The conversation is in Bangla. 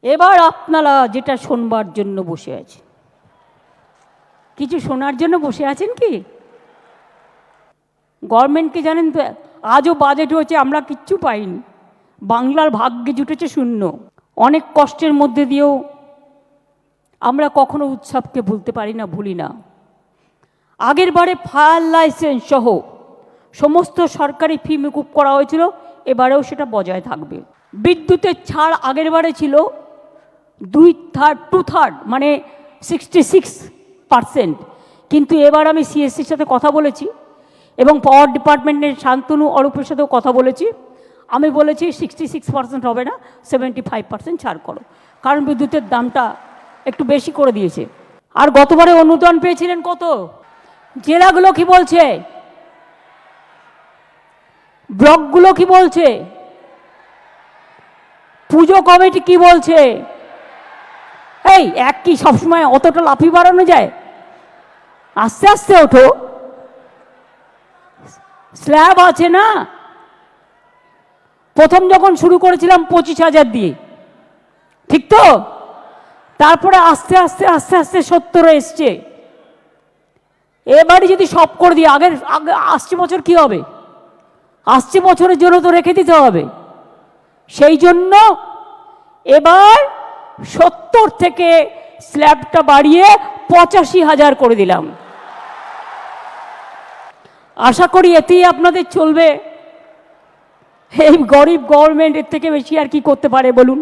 এবার আপনারা যেটা শোনবার জন্য বসে আছে, কিছু শোনার জন্য বসে আছেন কি? গভর্নমেন্টকে জানেন তো, আজও বাজেট হয়েছে, আমরা কিচ্ছু পাইনি। বাংলার ভাগ্যে জুটেছে শূন্য। অনেক কষ্টের মধ্যে দিয়েও আমরা কখনো উৎসবকে ভুলতে পারি না, ভুলি না। আগের বারে ফায়ার লাইসেন্স সহ সমস্ত সরকারি ফি মকুব করা হয়েছিল, এবারেও সেটা বজায় থাকবে। বিদ্যুতের ছাড় আগের বারে ছিল 2/3 মানে 66%, কিন্তু এবার আমি সিএসসির সাথে কথা বলেছি এবং পাওয়ার ডিপার্টমেন্টের শান্তনু অরূপের সাথেও কথা বলেছি। আমি বলেছি 66% হবে না, 75% ছাড় করো, কারণ বিদ্যুতের দামটা একটু বেশি করে দিয়েছে। আর গতবারে অনুদান পেয়েছিলেন কত? জেলাগুলো কি বলছে? ব্লকগুলো কি বলছে? পুজো কমিটি কি বলছে? এই এক কি সবসময় অতটা লাফিয়ে বাড়ানো যায়? আস্তে আস্তে ওঠো, স্ল্যাব আছে না। প্রথম যখন শুরু করেছিলাম 25,000 দিয়ে, ঠিক তো? তারপরে আস্তে আস্তে আস্তে আস্তে 70 এসছে। এবারে যদি সব করে দিই, আগে আসছে বছর কি হবে? আসছে বছরের জন্য তো রেখে দিতে হবে। সেই জন্য এবার 70 থেকে স্ল্যাবটা বাড়িয়ে 85,000 করে দিলাম। আশা করি এতেই আপনাদের চলবে। এই গরিব গভর্নমেন্ট এর থেকে বেশি আর কি করতে পারে বলুন?